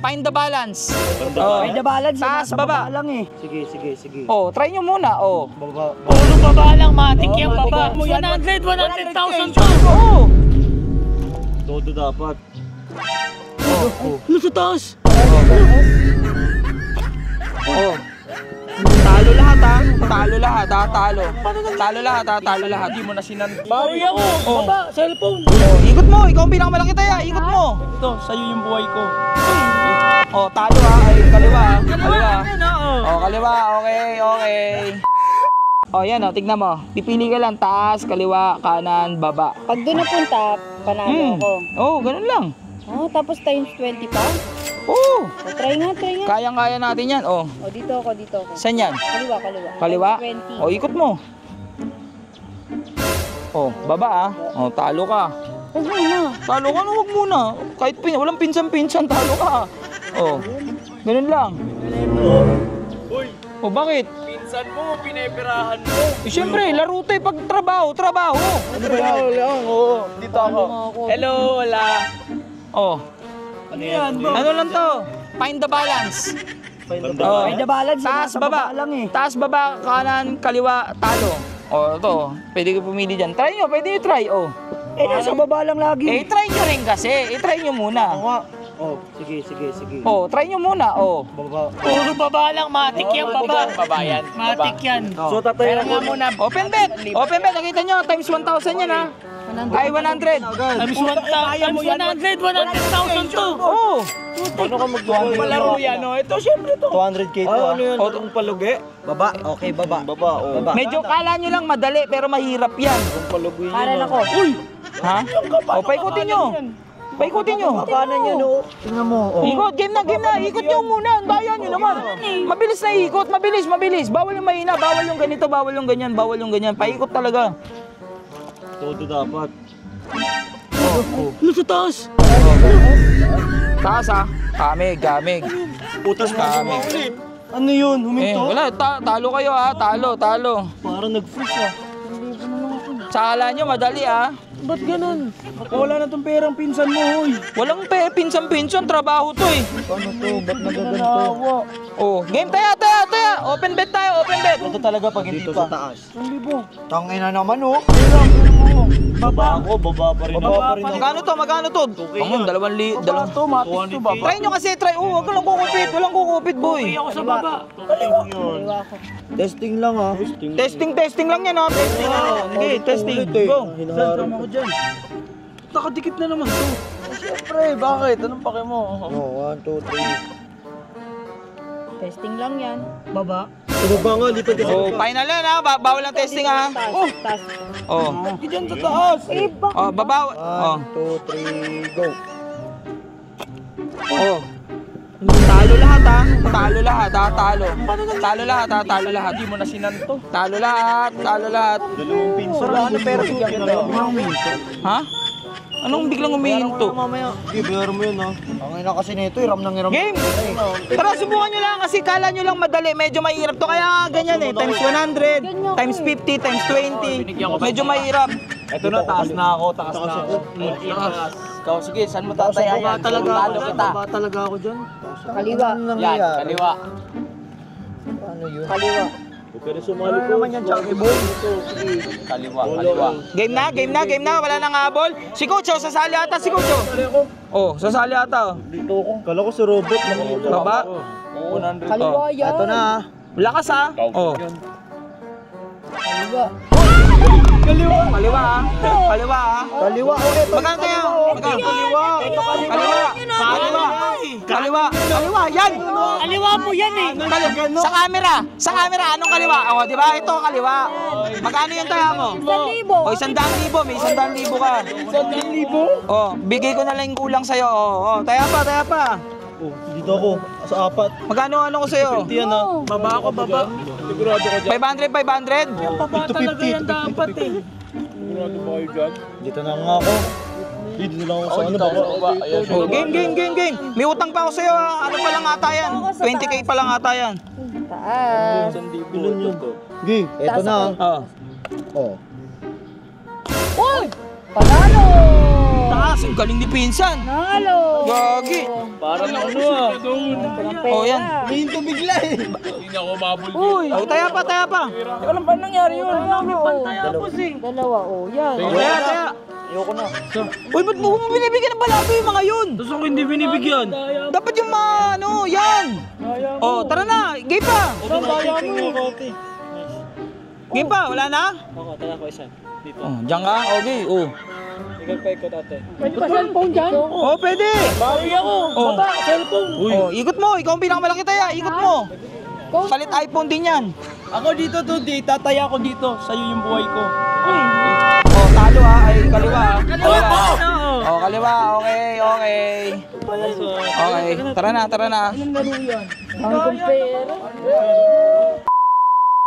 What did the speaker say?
find the balance. Find the balance. Taas, baba. lang eh. Sige. Oh, try nyo muna. Oh. Baba. Puro baba lang, matik yung baba. 100,000 to. Oh. Todo dapat. Ano sa taas? Oh. Talo lahat ha. Talo lahat ha. Talo. Talo lahat ha. Talo lahat. Hindi mo na sinanto. Bawi ako. Baba, cellphone. Oh, ikot mo. Ikaw ang pinakamalaki tayo. Ikot mo. Ito, sa'yo yung buhay ko. Oh, talo ha. Ay, kaliwa ha. Kaliwa. Oh, kaliwa. Okay. Oh, yan oh. Tignan mo. Pipili ka lang. Taas, kaliwa, kanan, baba. Pag doon napunta, panalo ako. Oh, ganun lang. Oh, tapos times 20 pa? Oh. O, try nga. Kayang-kaya natin yan. Oh. O, dito ako. Saan yan? Kaliwa. Kaliwa? Times 20. Oh, ikot mo. Oh, baba ah. Oh, talo ka. Huwag muna. Talo ka na, huwag muna. Kahit walang pinsan-pinsan, talo ka. Oh, ganun lang. Uy, Oh, bakit? pinsan mo, pineperahan mo. Eh, syempre, laro tayo pag trabaho. Ano ba yan? Oo, dito ako. Hello, wala. Oh, Ano yan? ano lang to? Find the balance. Oh. Find the balance. Taas, baba. lang eh. Taas, baba, kanan, kaliwa, talo. Oh, ito. Pwede ko pumili dyan. Try nyo, pwede nyo try. Oh. Eh, nasa baba lang lagi. Eh, try nyo rin kasi. I-try nyo muna. Oh, sige. Oh, try nyo muna. Oh. Baba. Puro baba lang, matik yung baba. Baba yan. Matik yan. So, tatayo ako muna. Open bet. Open bet. Nakita nyo, times 1,000 yan ha. Ay, 100. Times 100,000 to. Oh. Paano ka mag-200? Malaro yan, oh. Ito, syempre to. 200k to ah. Ano yun? Itong palugi? Baba. Okay, baba. Baba, oh. Medyo kala nyo lang madali, pero mahirap yan. Itong palugi yun. Para ako. Ha? O, paikutin nyo. Paikutin nyo. Kanan yan oh. Tingnan mo. Oh. Ikot, game na. Ikot nyo muna. Ang daya nyo naman. Mabilis na ikot. Mabilis. Bawal yung mahina. Bawal yung ganito. Bawal yung ganyan. Paikot talaga. Todo dapat. Ano sa taas? Taas ha. Gamig. Putas mo Kami. ulit. Ano yun? Eh, Huminto? wala. Talo kayo ha. Talo. Parang nag-freeze ah. Sa akala nyo, madali ha. Ba't ganun? Wala na tong perang pinsan mo, hoy. Walang pinsan-pinsan. Trabaho to eh. Ano to? Ba't nagaganto? Oh, game tayo. Open bet tayo. Ito talaga pag hindi pa. Dito sa taas. Tangina naman oh. Baba pa rin. Magkano to? Ang 2,000. Try nyo kasi, huwag ka lang kukupit. Walang kukupit, boy. Ako sa baba. Testing lang ah. Testing lang yan, ha? Testing. Okay, testing. Go. Hinaharap ko dyan. Nakadikit na naman to. Siyempre, bakit? Anong pake mo? Oh, 1, 2, 3. Testing lang yan. Baba. Baba nga, lipat ka. Oh, final yan, ha? Bawal ang testing, ha? Taas. Oh. Diyan sa taas. Oh, babaw. Oh. 1, 2, 3, go. Oh. Talo lahat, ha? Talo lahat. Hindi mo na sinanto. Talo lahat. Dalawang pinsan. Ano pero bigyan ka lang. Ha? Anong biglang umihinto? Ibayar mo yun ah. Ang ina kasi nito, iram nang iram. Game! Tara, subukan nyo lang kasi kala nyo lang madali. Medyo mahirap to. Kaya ganyan eh. Times 100, times 50, times 20. Medyo mahirap. Ito na, taas na ako. Ikaw, sige, saan mo tatayayan? Baba talaga ako dyan. Kaliwa. Yan, kaliwa. Ano yun? Kaliwa. Huwag ka na sumali Ano naman yan, Chucky Boy? Kaliwa. Game na. Wala nang habol. Si Coach, sasali ata si Coach. Oh, sasali ata. Dito ako. Kala ko si robot. Baba. Kaliwa yan. Ito na ah. Lakas ha. Oh. Kaliwa. Kaliwa ha. Kaliwa, okay. Magkano tayo? Kaliwa. Yan. Aliwa mo yan eh. Sa camera, anong kaliwa? Oh, di ba? Ito kaliwa. Magkano yung taya mo? 1,000. Oh, 100,000. May 100,000 ka. 100,000? Oh, bigay ko na lang yung kulang sa'yo. Oh, taya pa. Oh, dito ako. Sa apat. Magkano ko sa'yo? Ito yan ah. Baba ako, baba. Sigurado ka dyan? 500? Baba talaga yan dapat eh. Sigurado ba kayo dyan? Dito na nga ako. Dito na lang ako sa ano ba? Oh, game. May utang pa ako sa'yo ha. Ano pa lang ata yan? 20k pa lang ata yan. Taas. Ilan yun? Gay, eto na ah. Oh. Oh. Uy! Panalo! taas. Ang galing ni Pinsan. Nalo. Gagi. Parang ano ah. Oh, yan. Hinto bigla eh. Uy. Oh, taya pa, taya pa. Alam ba nangyari yun? May pantayapos eh. Dalawa, oh. Yan. Taya, taya. Ayoko na. Uy, ba't mo binibigyan ng balato yung mga yun? Tapos ako hindi binibigyan. Dapat yung mga ano, yan. Oh, tara na. Game pa. Game pa, wala na? Ako, taga ko isa. Dito. Oh, diyan ka. Okay, oh. Ikaw pa ikot ate. Pwede ba cellphone dyan? Oh, pwede. Bawi ako. Oh. Baba, cellphone. Oh, ikot mo. Ikaw ang pinakamalaki taya. Ikot mo. Palit iPhone din yan. Ako dito today, tataya ako dito. Sa'yo yung buhay ko. Oh, talo ha. Ay, kaliwa ha. Kaliwa. Oh, kaliwa. Okay, okay. Okay, tara na, tara na. Ang kong pera.